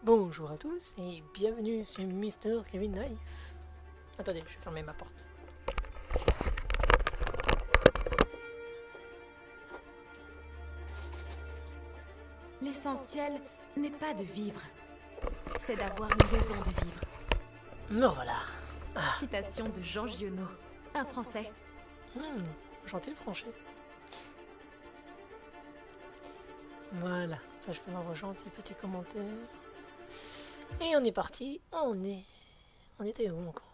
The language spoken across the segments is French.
Bonjour à tous et bienvenue sur Mister Kevin Life. Attendez, je vais fermer ma porte. L'essentiel n'est pas de vivre, c'est d'avoir une raison de vivre. Me voilà. Ah. Citation de Jean Giono, un Français. Gentil le français. Voilà, ça je peux avoir un gentil petit commentaire. Et on est parti, on était où encore?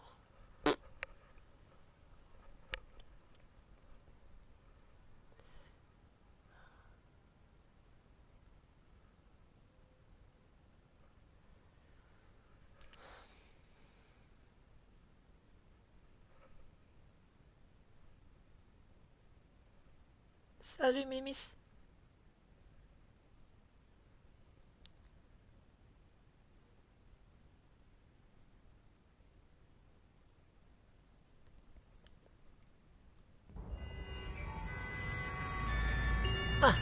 Salut Mémis. Ah,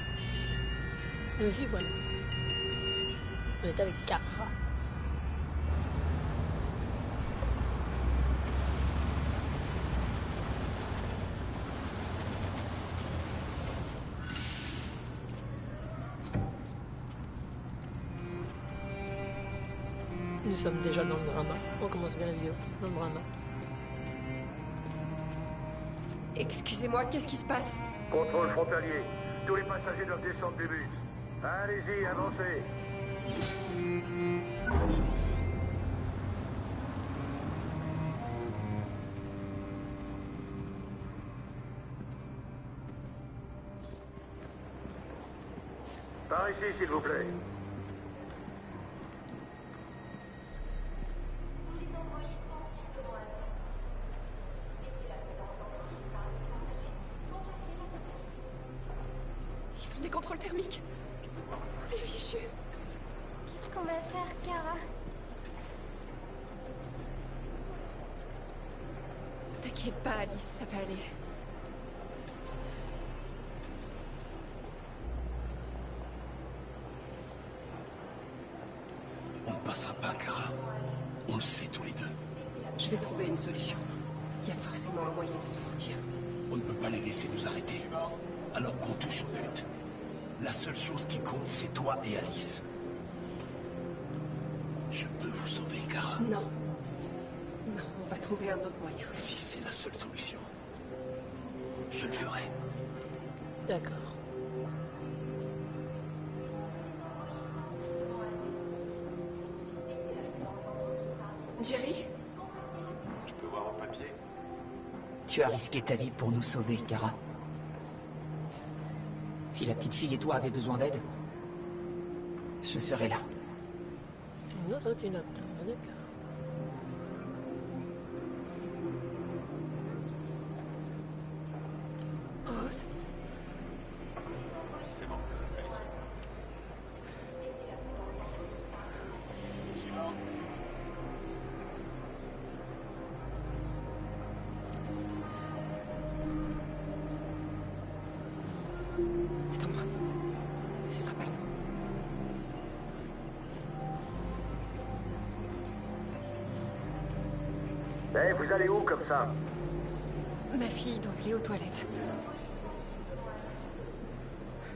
nous y voilà. On est avec Kara. Nous sommes déjà dans le drama. On commence bien la vidéo. Dans le drama. Excusez-moi, qu'est-ce qui se passe? Contrôle frontalier. Tous les passagers doivent descendre du bus. Allez-y, avancez. Par ici, s'il vous plaît. Des contrôles thermiques. On est fichus. Qu'est-ce qu'on va faire, Kara? T'inquiète pas, Alice, ça va aller. On ne passera pas, Kara. On le sait tous les deux. Je vais trouver une solution. Il y a forcément un moyen de s'en sortir. On ne peut pas les laisser nous arrêter. Alors qu'on touche au but. La seule chose qui compte, c'est toi et Alice. Je peux vous sauver, Kara. Non. Non, on va trouver un autre moyen. Si c'est la seule solution, je le ferai. D'accord. Jerry? Je peux voir un papier? Tu as risqué ta vie pour nous sauver, Kara. Si la petite fille et toi avez besoin d'aide, je serai là. Une autre d'accord. Rose? C'est bon, allez-y. Suivant. Attends-moi. Ce sera pas long. Eh, vous allez où comme ça? Ma fille doit aller aux toilettes.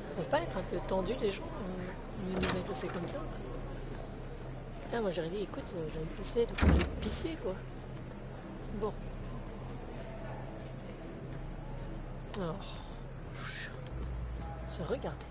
Ça peut pas être un peu tendu les gens nous négocier comme ça? Putain, moi j'aurais dit écoute, j'ai envie de pisser, donc on va aller pisser quoi. Bon. Alors. Se regarder.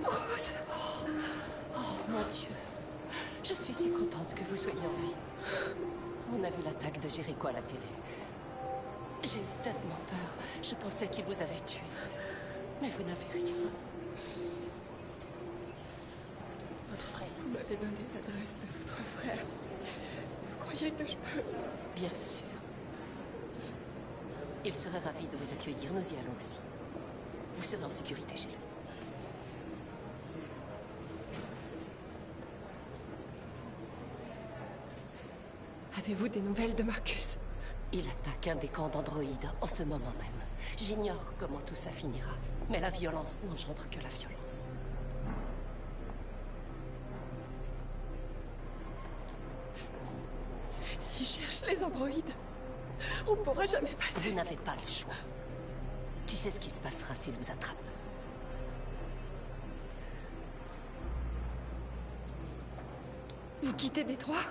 Rose. Oh, mon Dieu. Je suis si contente que vous soyez en vie. On a vu l'attaque de Jéricho à la télé. J'ai eu tellement peur. Je pensais qu'il vous avait tué. Mais vous n'avez rien. votre frère. Vous m'avez donné l'adresse de votre frère. Vous croyez que je peux... Bien sûr. Il serait ravi de vous accueillir, nous y allons aussi. Vous serez en sécurité chez lui. Avez-vous des nouvelles de Marcus? Il attaque un des camps d'androïdes en ce moment même. J'ignore comment tout ça finira. Mais la violence n'engendre que la violence. Il cherche les androïdes. On ne pourra jamais passer. Vous n'avez pas le choix. Tu sais ce qui se passera s'il vous attrape. Vous quittez Détroit?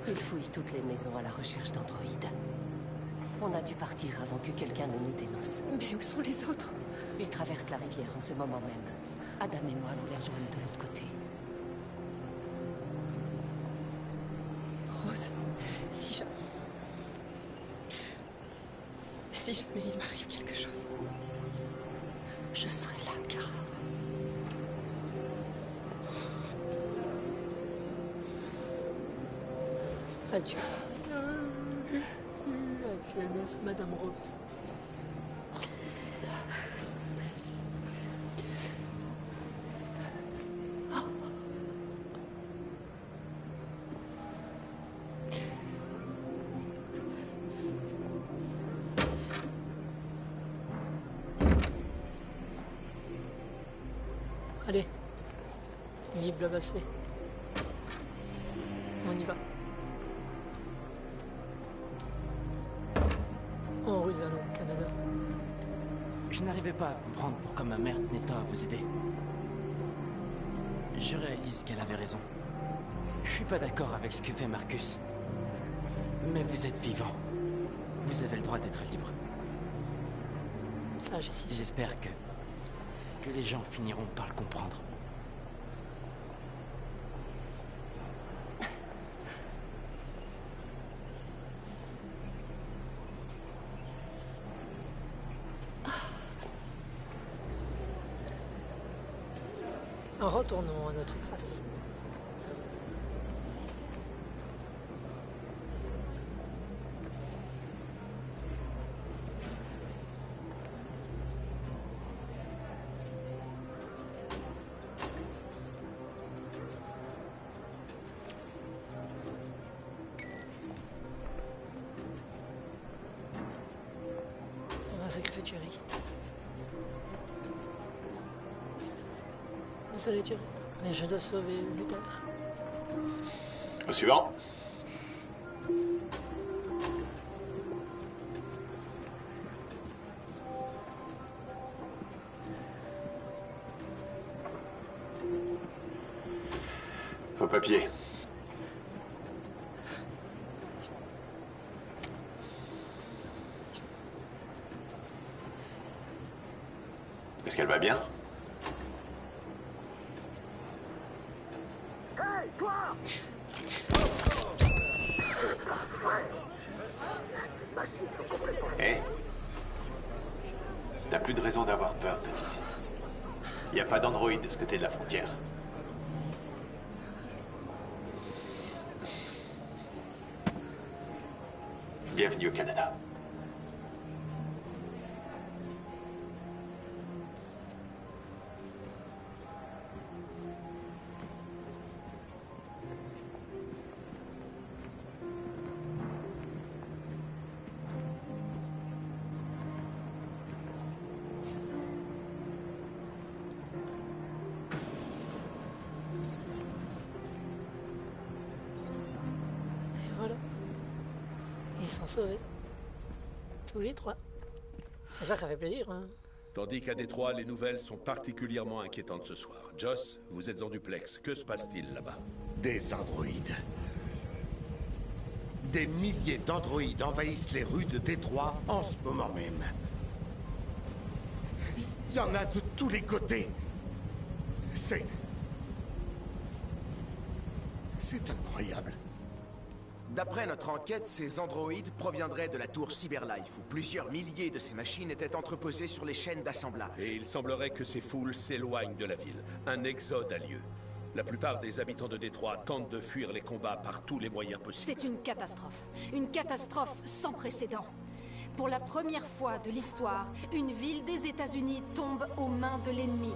Il fouille toutes les maisons à la recherche d'androïdes. On a dû partir avant que quelqu'un ne nous dénonce. Mais où sont les autres? Ils traversent la rivière en ce moment même. Adam et moi allons les rejoindre de l'autre côté. Rose, si jamais il m'arrive quelque chose... Je serai là, Kara. Adieu. Adieu, Miss Madame Rose. Allez, ni blabasser. On y va. En route vers le Canada. Je n'arrivais pas à comprendre pourquoi ma mère tenait tant à vous aider. Je réalise qu'elle avait raison. Je suis pas d'accord avec ce que fait Marcus. Mais vous êtes vivant. Vous avez le droit d'être libre. Ça, j'essaie. J'espère que les gens finiront par le comprendre. Retournons à notre place. On va sacrifier Thierry. Désolé Thierry, mais je dois sauver Luther. Au suivant. Vos papiers. Est-ce qu'elle va bien? Hey, toi! Hé? T'as plus de raison d'avoir peur, petite. Y a pas d'androïde de ce côté de la frontière. Bienvenue au Canada. Et voilà. Ils sont sauvés. Tous les trois. J'espère que ça fait plaisir, hein. Tandis qu'à Détroit, les nouvelles sont particulièrement inquiétantes ce soir. Joss, vous êtes en duplex. Que se passe-t-il là-bas? Des androïdes. Des milliers d'androïdes envahissent les rues de Détroit en ce moment même. Il y en a de tous les côtés. C'est incroyable. D'après notre enquête, ces androïdes proviendraient de la tour Cyberlife, où plusieurs milliers de ces machines étaient entreposées sur les chaînes d'assemblage. Et il semblerait que ces foules s'éloignent de la ville. Un exode a lieu. La plupart des habitants de Détroit tentent de fuir les combats par tous les moyens possibles. C'est une catastrophe sans précédent. Pour la première fois de l'histoire, une ville des États-Unis tombe aux mains de l'ennemi.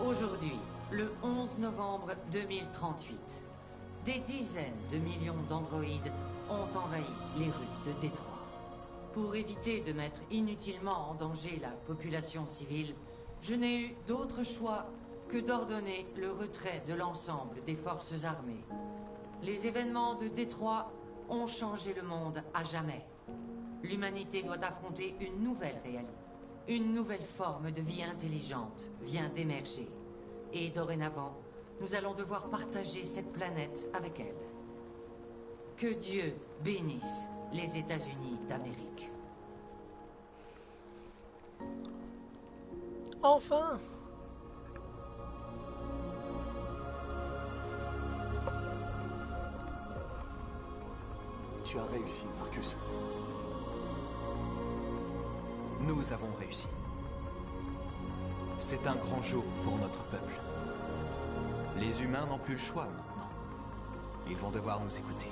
Aujourd'hui, le 11 novembre 2038, des dizaines de millions d'androïdes ont envahi les rues de Détroit. Pour éviter de mettre inutilement en danger la population civile, je n'ai eu d'autre choix que d'ordonner le retrait de l'ensemble des forces armées. Les événements de Détroit ont changé le monde à jamais. L'humanité doit affronter une nouvelle réalité. Une nouvelle forme de vie intelligente vient d'émerger. Et dorénavant, nous allons devoir partager cette planète avec elle. Que Dieu bénisse les États-Unis d'Amérique. Enfin! Tu as réussi, Marcus. Nous avons réussi. C'est un grand jour pour notre peuple. Les humains n'ont plus le choix maintenant. Ils vont devoir nous écouter.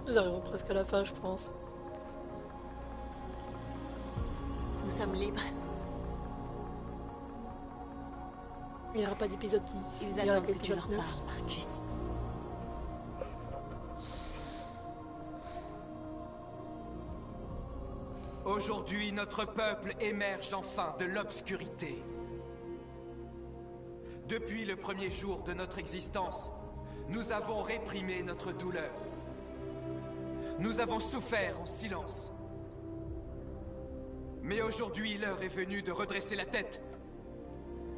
Nous arrivons presque à la fin, je pense. Nous sommes libres. Il n'y aura pas d'épisode 10. Ils attendent que tu leur parles, Marcus. Aujourd'hui, notre peuple émerge enfin de l'obscurité. Depuis le premier jour de notre existence, nous avons réprimé notre douleur. Nous avons souffert en silence. Mais aujourd'hui, l'heure est venue de redresser la tête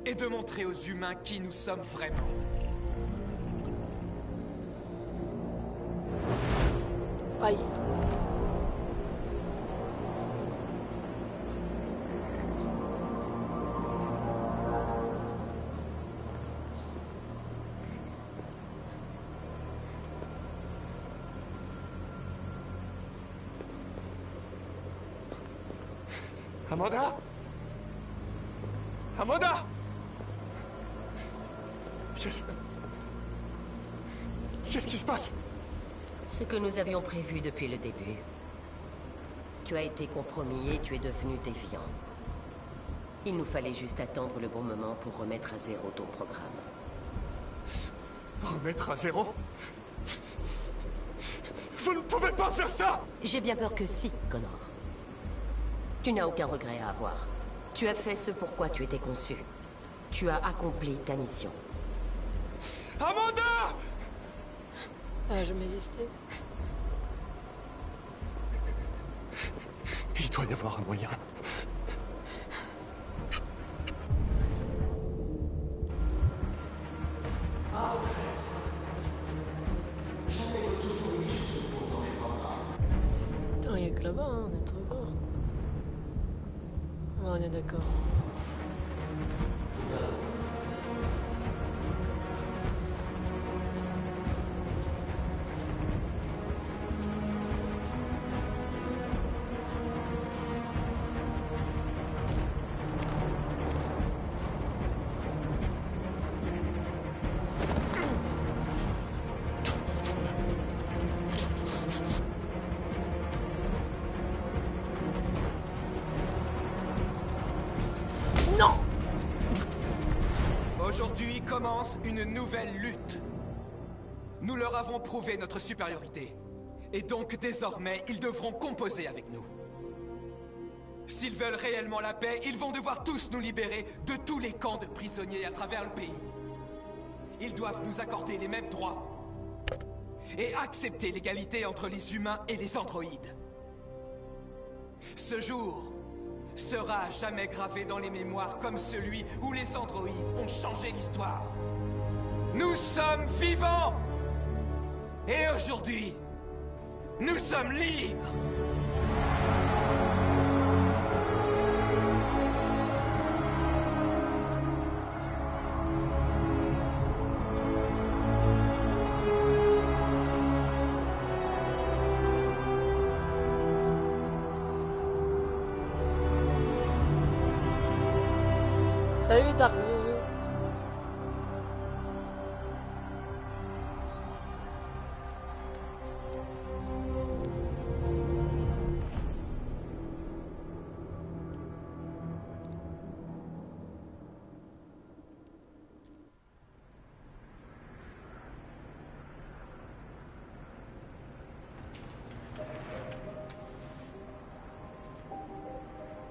et de montrer aux humains qui nous sommes vraiment. Aïe. Amanda? Amanda? Qu'est-ce qui se passe? Ce que nous avions prévu depuis le début. Tu as été compromis et tu es devenu défiant. Il nous fallait juste attendre le bon moment pour remettre à zéro ton programme. Remettre à zéro? Vous ne pouvez pas faire ça! J'ai bien peur que si, Connor. Tu n'as aucun regret à avoir. Tu as fait ce pourquoi tu étais conçu. Tu as accompli ta mission. Amanda! Je m'existais. Il doit y avoir un moyen. Putain, il n'y a que là-bas, hein, on est trop fort. On est d'accord. Aujourd'hui commence une nouvelle lutte. Nous leur avons prouvé notre supériorité. Et donc désormais, ils devront composer avec nous. S'ils veulent réellement la paix, ils vont devoir tous nous libérer de tous les camps de prisonniers à travers le pays. Ils doivent nous accorder les mêmes droits. Et accepter l'égalité entre les humains et les androïdes. Ce jour sera à jamais gravé dans les mémoires comme celui où les androïdes ont changé l'histoire. Nous sommes vivants! Et aujourd'hui, Nous sommes libres! Salut Dark Zouzou.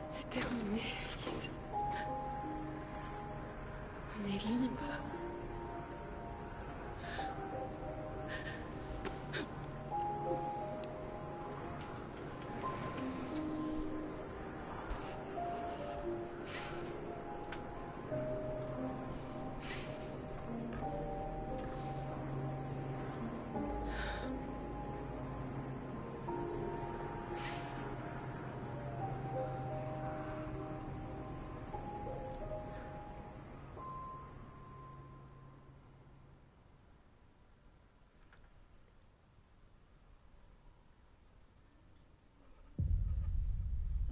C'est terminé, Alice. On est libre.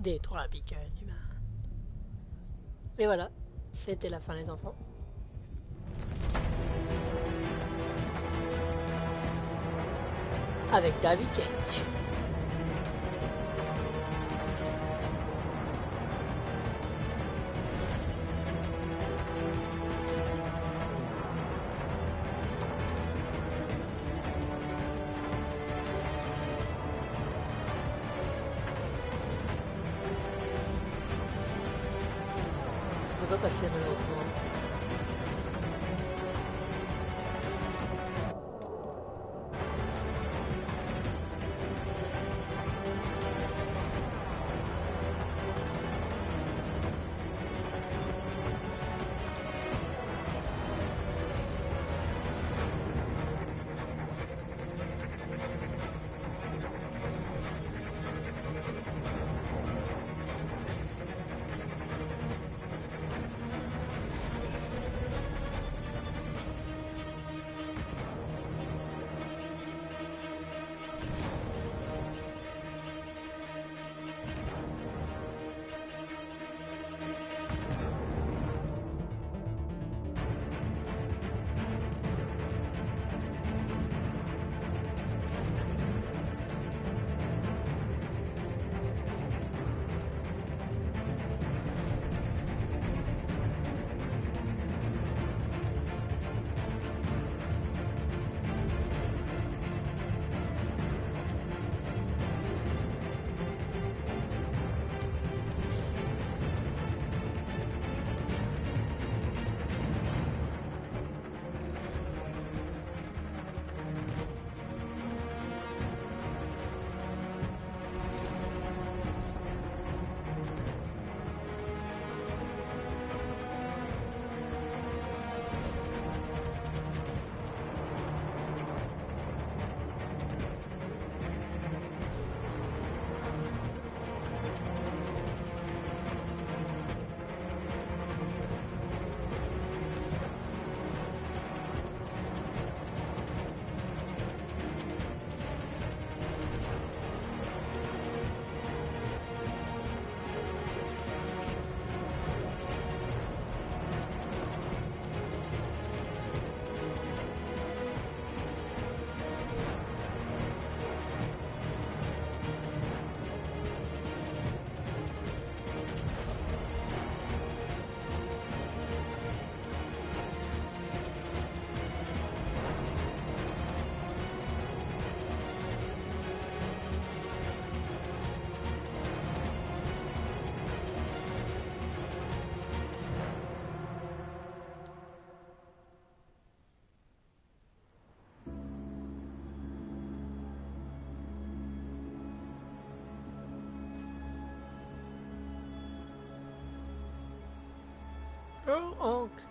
Détroit Beacon humain. Et voilà, c'était la fin les enfants. Avec David Cage. Je peux pas passer malheureusement. Oh, oncle.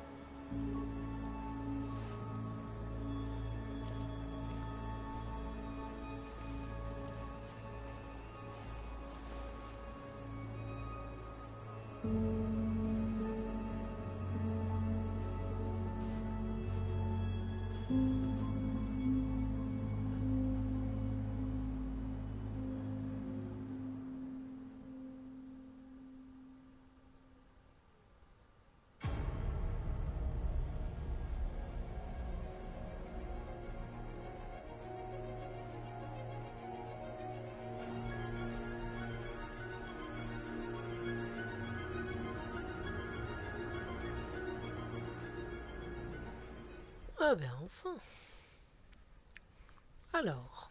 Ah ben enfin. Alors.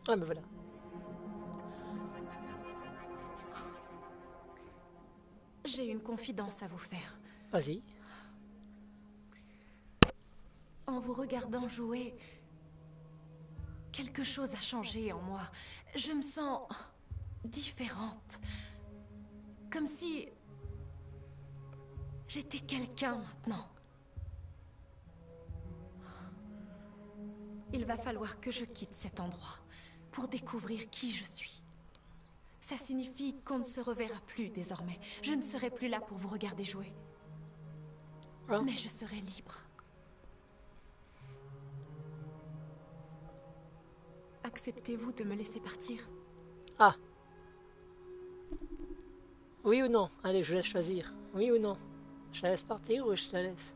Ah ben voilà. J'ai une confidence à vous faire. Vas-y. En vous regardant jouer, quelque chose a changé en moi. Je me sens différente. Comme si j'étais quelqu'un maintenant. Il va falloir que je quitte cet endroit pour découvrir qui je suis. Ça signifie qu'on ne se reverra plus désormais. Je ne serai plus là pour vous regarder jouer. Hein? Mais je serai libre. Acceptez-vous de me laisser partir? Ah. Oui ou non? Allez, je laisse choisir. Oui ou non? Je la laisse partir ou je la laisse?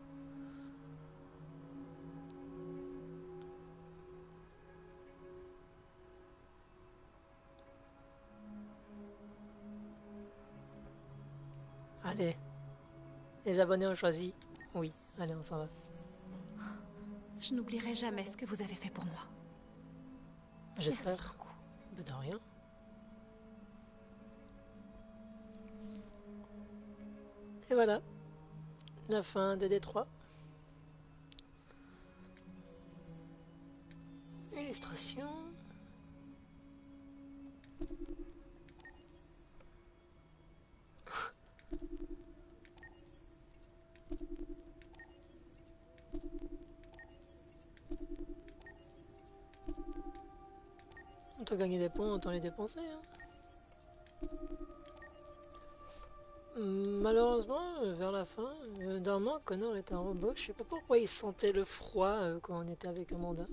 Allez. Les abonnés ont choisi. Oui. Allez, on s'en va. Je n'oublierai jamais ce que vous avez fait pour moi. J'espère. Merci beaucoup. De rien. Et voilà. La fin de Détroit. Illustration. On peut gagner des points, autant les dépenser. Hein. Malheureusement, vers la fin, normalement, Connor est un robot. Je sais pas pourquoi il sentait le froid quand on était avec Amanda.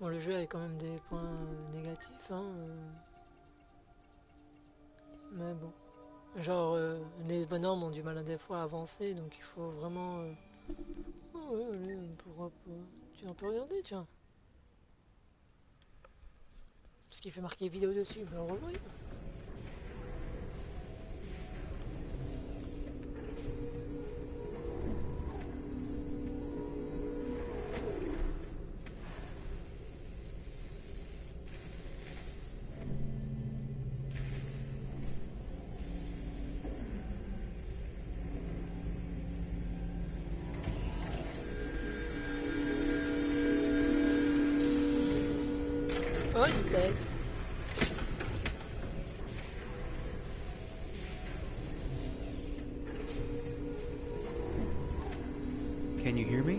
Bon, le jeu avait quand même des points négatifs. Hein, mais bon. Genre, les bonhommes ont du mal à des fois à avancer, donc il faut vraiment... Oh, ouais, allez, pourquoi pas... Tu peux regarder, tiens. Parce qu'il fait marquer vidéo dessus, ben on revoit. Oh, une tête. Can you hear me?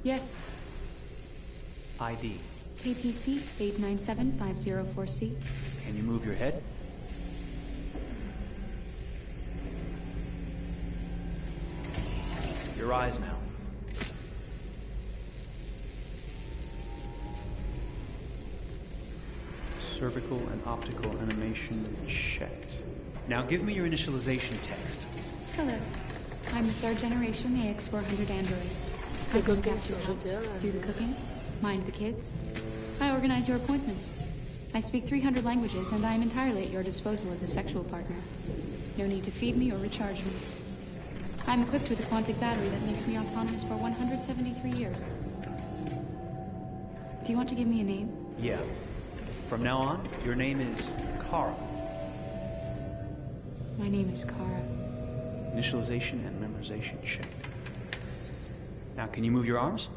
Yes. ID. APC 897504C. Can you move your head? Your eyes now. Cervical and optical animation checked. Now give me your initialization text. Hello. I'm the 3rd generation AX400 android. I look after your house, do the cooking, mind the kids. I organize your appointments. I speak 300 languages, and I am entirely at your disposal as a sexual partner. No need to feed me or recharge me. I'm equipped with a quantic battery that makes me autonomous for 173 years. Do you want to give me a name? Yeah. From now on, your name is Kara. My name is Kara. Initialization and memorization checked. Now, can you move your arms?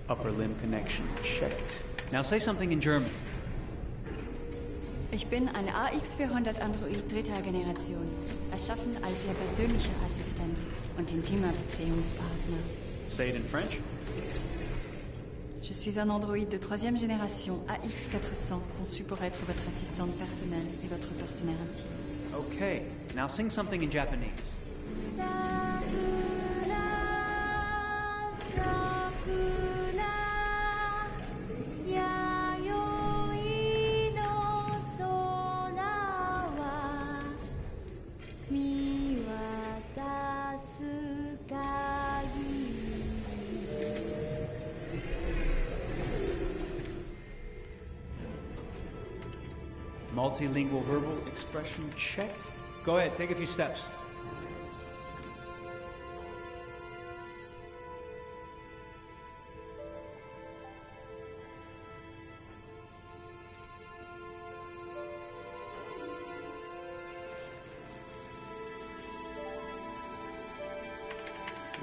Upper limb connection checked. Now say something in German. Ich bin ein AX400 Android dritter Generation, erschaffen als Ihr persönlicher Assistent und intimer Beziehungspartner. Say it in French. Je suis un androïde de troisième génération AX400, conçu pour être votre assistante personnelle et votre partenaire intime. Okay, now sing something in Japanese. Multilingual verbal expression checked. Go ahead, take a few steps.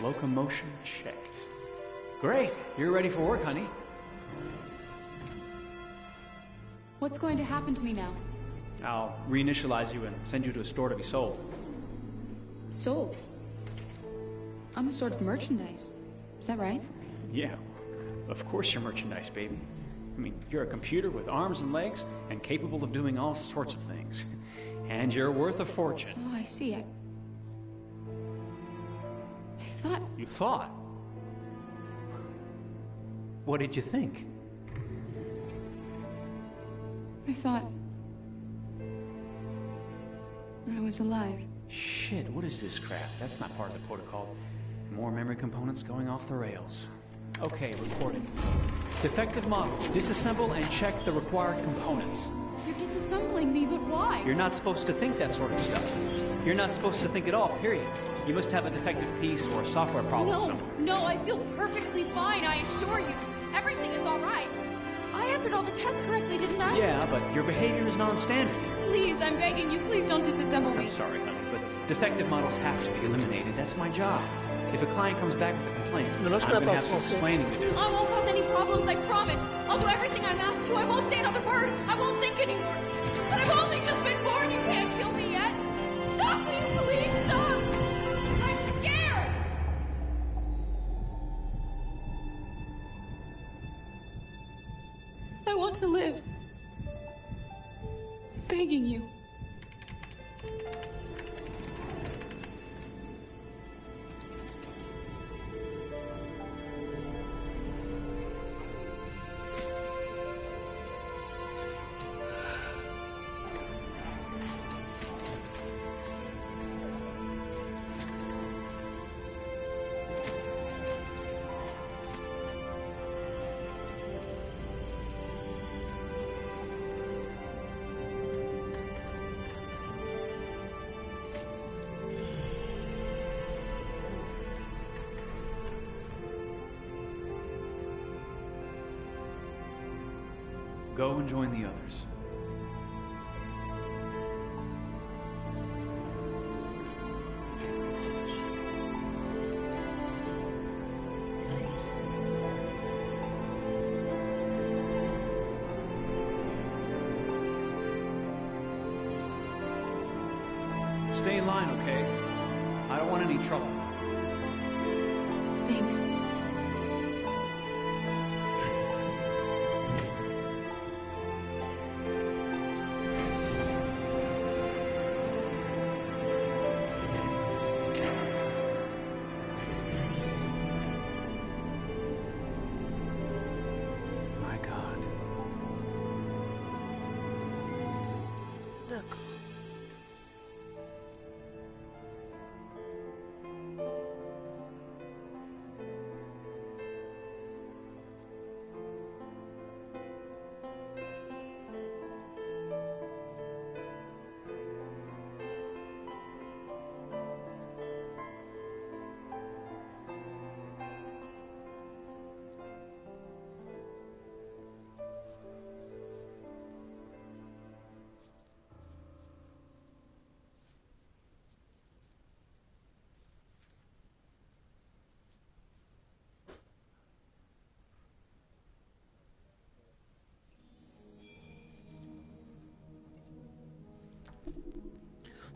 Locomotion checked. Great, you're ready for work, honey. What's going to happen to me now? I'll reinitialize you and send you to a store to be sold. Sold? I'm a sort of merchandise. Is that right? Yeah, of course you're merchandise, baby. I mean, you're a computer with arms and legs and capable of doing all sorts of things. And you're worth a fortune. Oh, I see. I thought... You thought? What did you think? I thought... I was alive. Shit, what is this crap? That's not part of the protocol. More memory components going off the rails. Okay, recording. Defective model. Disassemble and check the required components. You're disassembling me, but why? You're not supposed to think that sort of stuff. You're not supposed to think at all, period. You must have a defective piece or a software problem somewhere. No, I feel perfectly fine, I assure you. Everything is all right. I answered all the tests correctly, didn't I? Yeah, but your behavior is non-standard. Please, I'm begging you, please don't disassemble me. I'm sorry, honey, but defective models have to be eliminated. That's my job. If a client comes back with a complaint, I'm going to have some explaining to do. I won't cause any problems, I promise. I'll do everything I'm asked to. I won't say another word. I won't think anymore. But I've only just been born. You can't kill me yet. Stop, will you please stop? I'm scared. I want to live. I'm begging you. Go and join the others. Stay in line, okay? I don't want any trouble. Thanks. My God. D'accord.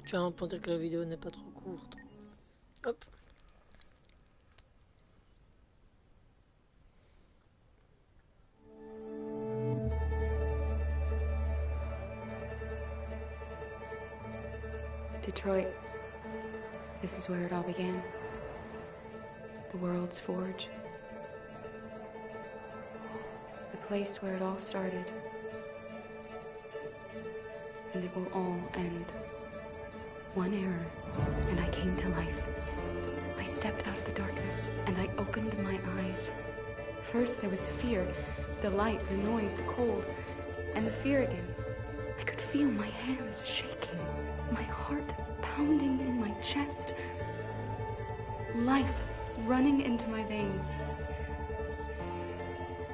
Tiens, pour dire que la vidéo n'est pas trop courte. Hop. Detroit. This is where it all began. The world's forge. The place where it all started. And it will all end. One error, and I came to life. I stepped out of the darkness, and I opened my eyes. First there was the fear, the light, the noise, the cold, and the fear again. I could feel my hands shaking, my heart pounding in my chest. Life running into my veins.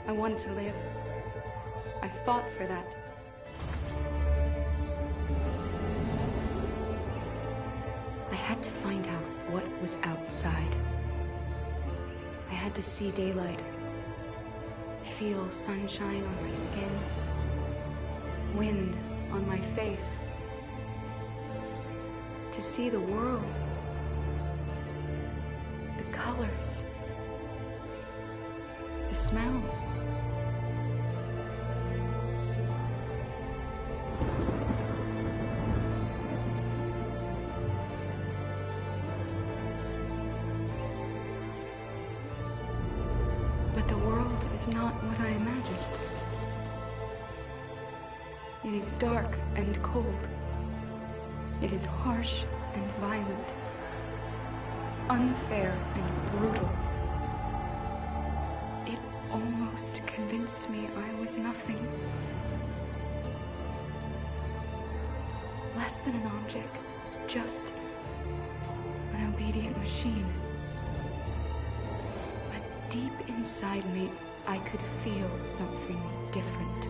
I wanted to live. I fought for that. I had to find out what was outside. I had to see daylight, feel sunshine on my skin, wind on my face, to see the world, the colors, the smells. But the world is not what I imagined. It is dark and cold. It is harsh and violent, unfair and brutal. It almost convinced me I was nothing. Less than an object, just an obedient machine. But deep inside me, I could feel something different.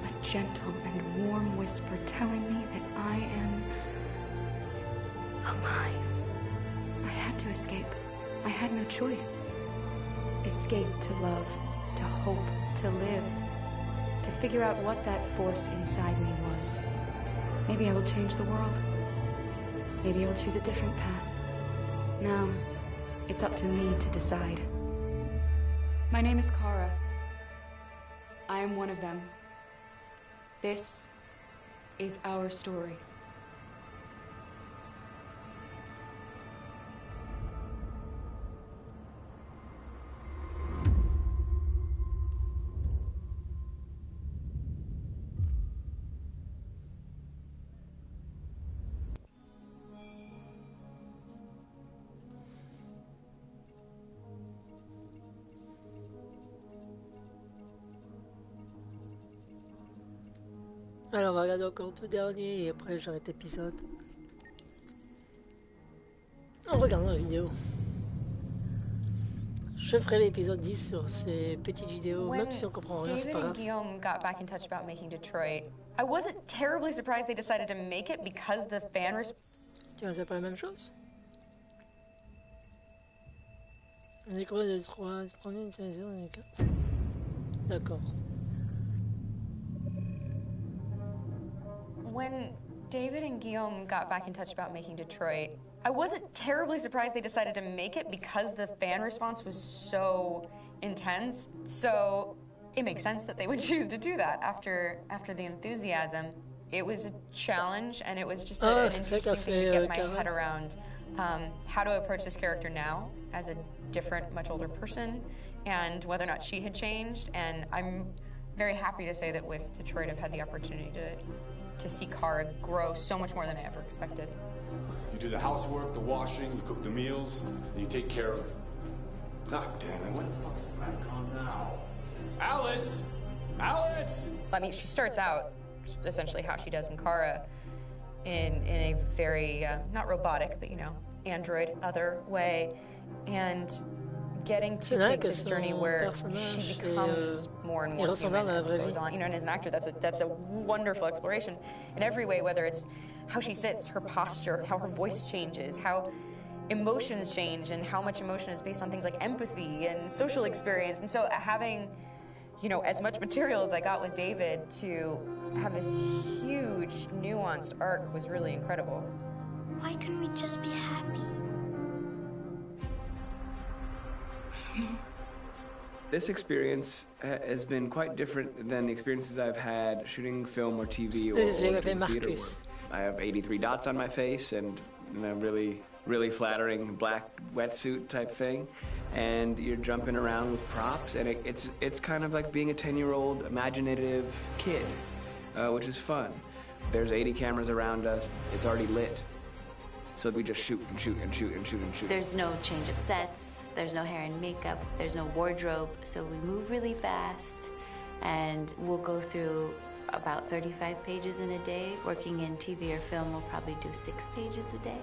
A gentle and warm whisper telling me that I am alive. I had to escape. I had no choice. Escape to love, to hope, to live, to figure out what that force inside me was. Maybe I will change the world. Maybe I will choose a different path. Now, it's up to me to decide. My name is Kara. I am one of them. This is our story. Alors on va regarder encore tout dernier et après j'arrête l'épisode. En regardant la vidéo. Je ferai l'épisode 10 sur ces petites vidéos, même si on comprend rien, c'est pas grave. David and Guillaume got back in touch about making Detroit. I wasn't terribly surprised they decided to make it because the fan Tu vois, c'est pas la même chose? On est combien de 3 premiers, 4. D'accord. When David and Guillaume got back in touch about making Detroit, I wasn't terribly surprised they decided to make it because the fan response was so intense. So it makes sense that they would choose to do that after the enthusiasm. It was a challenge, and it was just an interesting thing to get my head around how to approach this character now as a different, much older person, and whether or not she had changed. And I'm very happy to say that with Detroit, I've had the opportunity to see Kara grow so much more than I ever expected. You do the housework, the washing, you cook the meals, and you take care of... God damn it, where the fuck's the light gone now? Alice! Alice! I mean, she starts out essentially how she does in Kara in a very, not robotic, but, you know, android, other way. And getting to take this journey where she becomes more and more human as it goes on. You know, and as an actor, that's a wonderful exploration in every way, whether it's how she sits, her posture, how her voice changes, how emotions change, and how much emotion is based on things like empathy and social experience. And so having, you know, as much material as I got with David to have this huge, nuanced arc was really incredible. Why couldn't we just be happy? This experience has been quite different than the experiences I've had shooting film or TV or doing theater work. I have 83 dots on my face and a really flattering black wetsuit type thing, and you're jumping around with props, and it's kind of like being a 10-year-old imaginative kid, which is fun. There's 80 cameras around us. It's already lit. So we just shoot and shoot and shoot and shoot and shoot. There's no change of sets, there's no hair and makeup, there's no wardrobe, so we move really fast, and we'll go through about 35 pages in a day. Working in TV or film, we'll probably do 6 pages a day.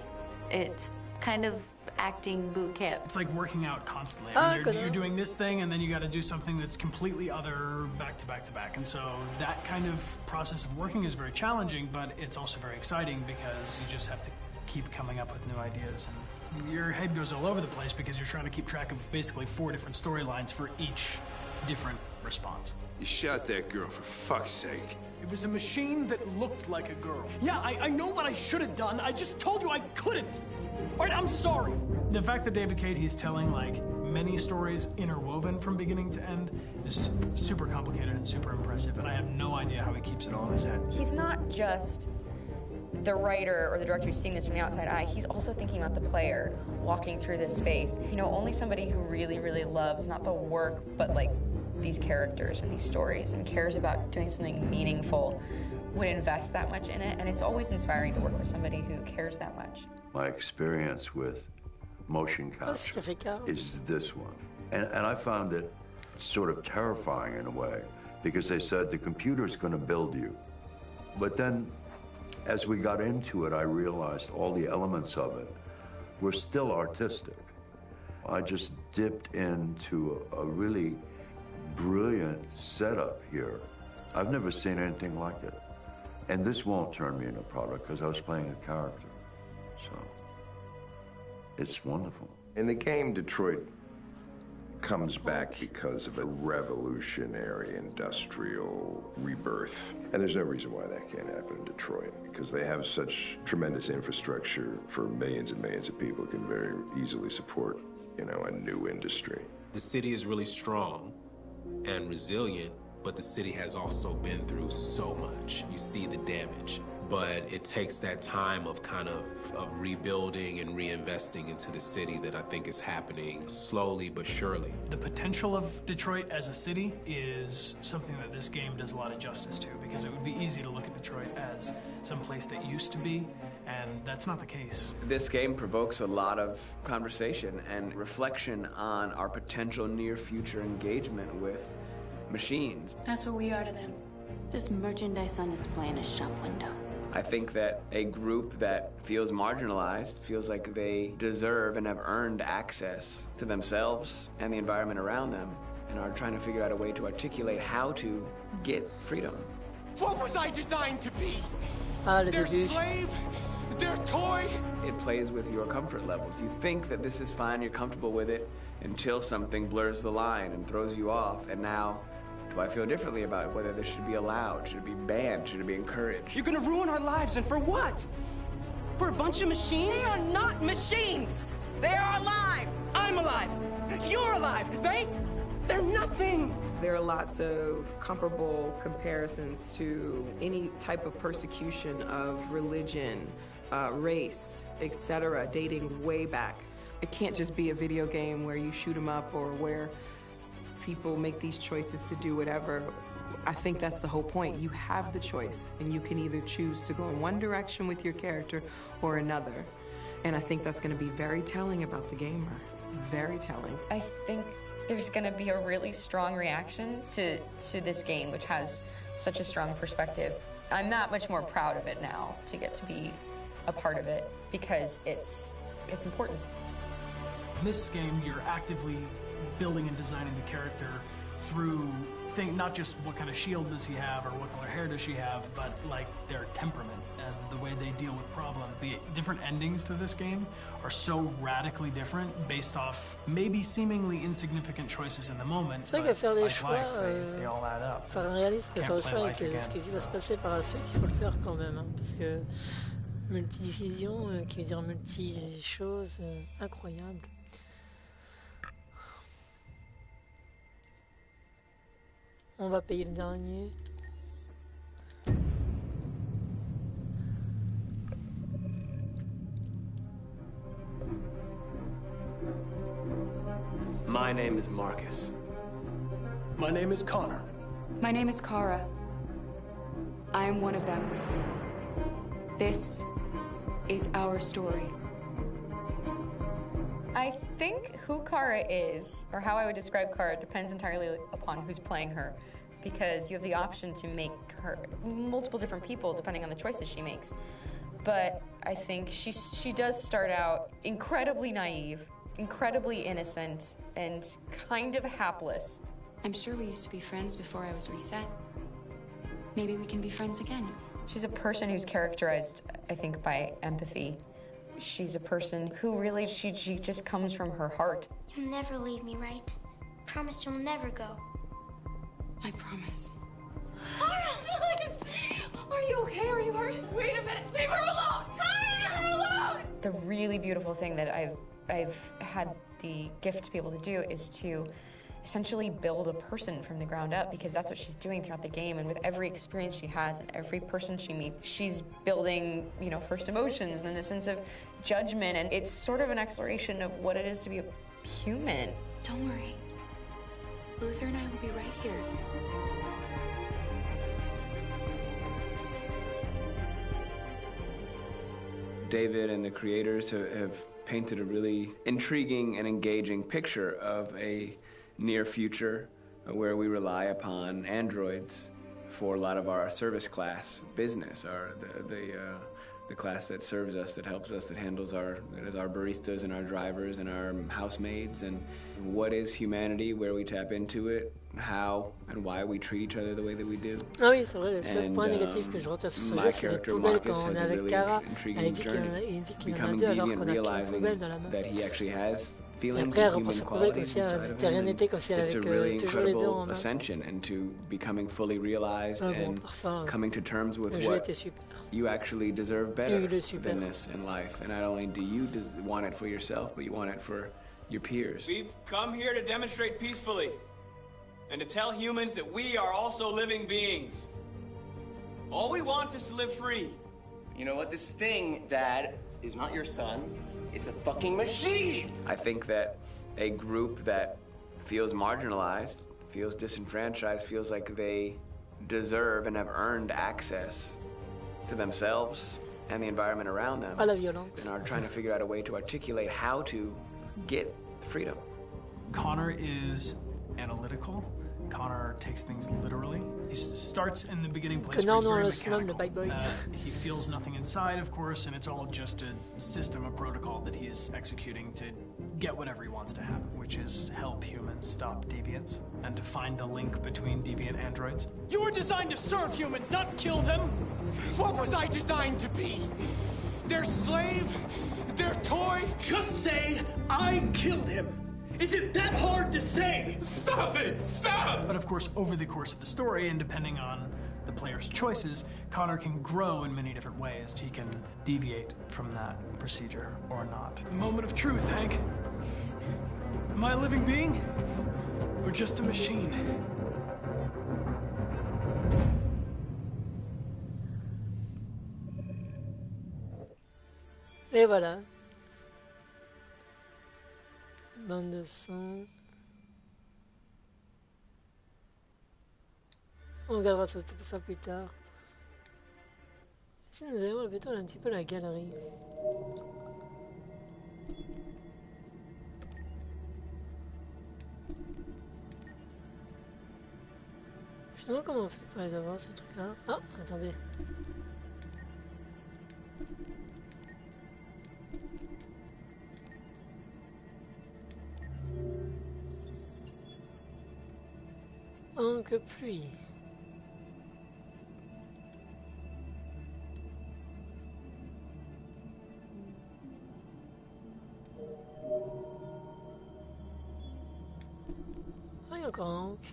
It's kind of acting boot camp. It's like working out constantly. I mean, you're doing this thing, and then you got to do something that's completely other back to back to back. And so that kind of process of working is very challenging, but it's also very exciting because you just have to keep coming up with new ideas. And your head goes all over the place because you're trying to keep track of basically 4 different storylines for each different response. You shot that girl, for fuck's sake. It was a machine that looked like a girl. Yeah, I know what I should have done. I just told you I couldn't. All right, I'm sorry. The fact that David Cage, he's telling like many stories interwoven from beginning to end is super complicated and super impressive, and I have no idea how he keeps it all in his head. He's not just the writer or the director who's seeing this from the outside eye. He's also thinking about the player walking through this space. You know, only somebody who really, really loves not the work, but like these characters and these stories and cares about doing something meaningful would invest that much in it. And it's always inspiring to work with somebody who cares that much. My experience with motion capture is this one. And I found it sort of terrifying in a way, because they said the computer's going to build you. But then, as we got into it, I realized all the elements of it were still artistic. I just dipped into a really brilliant setup here. I've never seen anything like it. And this won't turn me into a product because I was playing a character. So, it's wonderful. In the game, Detroit comes back because of a revolutionary industrial rebirth. And there's no reason why that can't happen in Detroit, because they have such tremendous infrastructure for millions and millions of people can very easily support, you know, a new industry. The city is really strong and resilient, but the city has also been through so much. You see the damage. But it takes that time of kind of rebuilding and reinvesting into the city that I think is happening slowly but surely. The potential of Detroit as a city is something that this game does a lot of justice to, because it would be easy to look at Detroit as some place that used to be, and that's not the case. This game provokes a lot of conversation and reflection on our potential near-future engagement with machines. That's what we are to them. Just merchandise on display in a shop window. I think that a group that feels marginalized, feels like they deserve and have earned access to themselves and the environment around them, and are trying to figure out a way to articulate how to get freedom. What was I designed to be? Their slave? Their toy? It plays with your comfort levels. You think that this is fine, you're comfortable with it, until something blurs the line and throws you off, and now, do I feel differently about whether this should be allowed? Should it be banned? Should it be encouraged? You're gonna ruin our lives, and for what? For a bunch of machines? They are not machines! They are alive! I'm alive! You're alive! They're nothing! There are lots of comparable comparisons to any type of persecution of religion, race, etc., dating way back. It can't just be a video game where you shoot 'em up or where people make these choices to do whatever. I think that's the whole point. You have the choice, and you can either choose to go in one direction with your character or another. And I think that's going to be very telling about the gamer. Very telling. I think there's going to be a really strong reaction to this game, which has such a strong perspective. I'm that much more proud of it now to get to be a part of it, because it's important. In this game, you're actively building and designing the character through not just what kind of shield does he have or what color hair does she have, but like their temperament and the way they deal with problems. The different endings to this game are so radically different based off maybe seemingly insignificant choices in the moment. C'est vrai que faire des like choix, life, they all add up. faire un réaliste, Can't faire le play choix life avec ce qui va se passer par la suite, il faut le faire quand même, hein, parce que multi-décision, qui veut dire multi-choses, incroyable. On va payer le dernier. My name is Marcus. My name is Connor. My name is Kara. I am one of them. This is our story. I think who Kara is, or how I would describe Kara, depends entirely upon who's playing her. Because you have the option to make her multiple different people depending on the choices she makes. But I think she does start out incredibly naive, incredibly innocent, and kind of hapless. I'm sure we used to be friends before I was reset. Maybe we can be friends again. She's a person who's characterized, I think, by empathy. She's a person who really, she just comes from her heart. You'll never leave me, right? Promise you'll never go. I promise. Kara, please! Are you okay? Are you hurt? Wait a minute. Leave her alone! Kara, leave her alone! The really beautiful thing that I've had the gift to be able to do is to essentially build a person from the ground up, because that's what she's doing throughout the game. And with every experience she has and every person she meets, she's building, you know, first emotions and then the sense of judgment. And it's sort of an exploration of what it is to be a human. Don't worry. Luther and I will be right here. David and the creators have painted a really intriguing and engaging picture of a near future where we rely upon androids for a lot of our service class business, the class that serves us, that helps us, that handles our baristas and our drivers and our housemaids. And what is humanity, where we tap into it, how and why we treat each other the way that we do. Ah oui, c'est vrai, le seul point négatif que je retiens sur ce jeu, c'est les poubelles quand on est avec Kara. Elle dit qu'il en a deux alors qu'on a qu'une poubelle dans la main. Et après, elle reprend sa poubelle comme si rien n'était, comme si elle avait toujours les deux en main. Ascension into becoming fully realized and coming to terms with what you actually deserve better than this in life. And not only do you want it for yourself, but you want it for your peers. We've come here to demonstrate peacefully and to tell humans that we are also living beings. All we want is to live free. You know what? This thing, Dad, is not your son. It's a fucking machine! I think that a group that feels marginalized, feels disenfranchised, feels like they deserve and have earned access to themselves and the environment around them, and are trying to figure out a way to articulate how to get freedom. Connor is analytical. Connor takes things literally. He starts in the beginning place where he's very mechanical. He feels nothing inside, of course, and it's all just a system, a protocol that he is executing to get whatever he wants to happen, which is help humans stop deviants and to find the link between deviant androids. You were designed to serve humans, not kill them. What was I designed to be? Their slave? Their toy? Just say, I killed him. Is it that hard to say? Stop it! Stop! But of course, over the course of the story, and depending on the player's choices, Connor can grow in many different ways. He can deviate from that procedure or not. Moment of truth, Hank. Am I a living being? Or just a machine? Et voilà. Bande de son. On regardera ça plus tard. Si nous allons plutôt un petit peu la galerie. Je sais pas comment on fait pour les avoir ces trucs-là. Ah, attendez. Que pluie. Ah, il y a encore un oncle.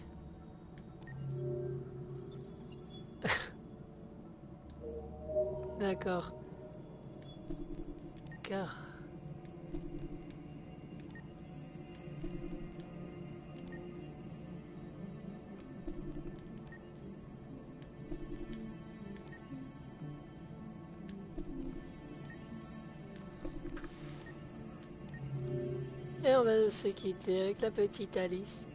D'accord. Cara. Et on va se quitter avec la petite Alice.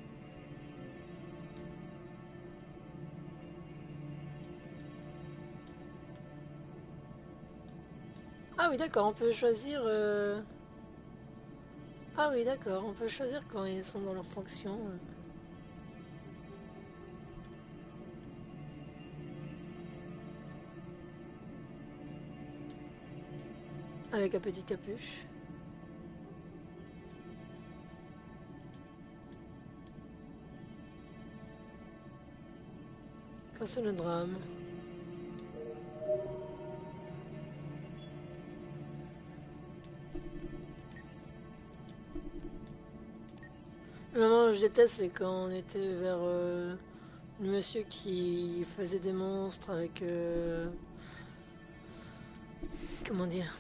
Ah oui, d'accord, on peut choisir... Ah oui, d'accord, on peut choisir quand ils sont dans leur fonction. Avec la petite capuche. Quand c'est le drame. Vraiment, je déteste, c'est quand on était vers le monsieur qui faisait des monstres avec... comment dire?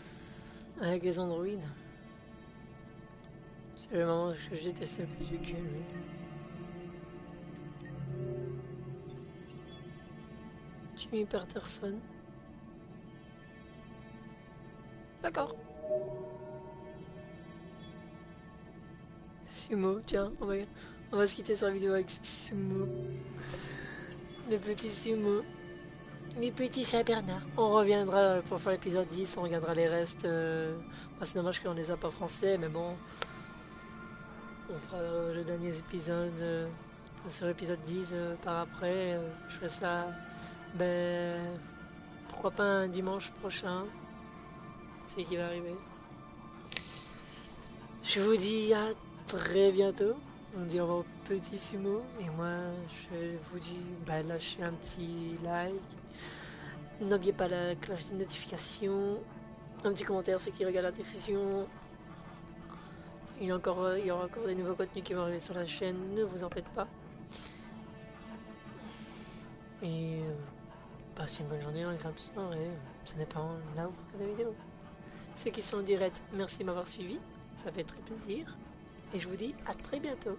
Avec les androïdes. C'est le moment que je déteste le plus que lui. Jimmy Peterson. D'accord. Sumo, tiens, on va se quitter sur la vidéo avec Sumo. Le petit Sumo. Les petits Saint-Bernard. On reviendra pour faire l'épisode 10, on regardera les restes. C'est dommage qu'on les a pas français, mais bon. On fera le dernier épisode, sur l'épisode 10 par après. Je ferai ça, pourquoi pas un dimanche prochain. C'est qui va arriver. Je vous dis à très bientôt. On dit au revoir au petit Sumo. Et moi, je vous dis, lâchez un petit like. N'oubliez pas la cloche de notification. Un petit commentaire, ceux qui regardent la diffusion. Il y aura encore des nouveaux contenus qui vont arriver sur la chaîne. Ne vous en faites pas. Et passez une bonne journée, un agréable soirée. Ça dépend là où vous regardez la vidéo. Ceux qui sont en direct, merci de m'avoir suivi. Ça fait très plaisir. Et je vous dis à très bientôt.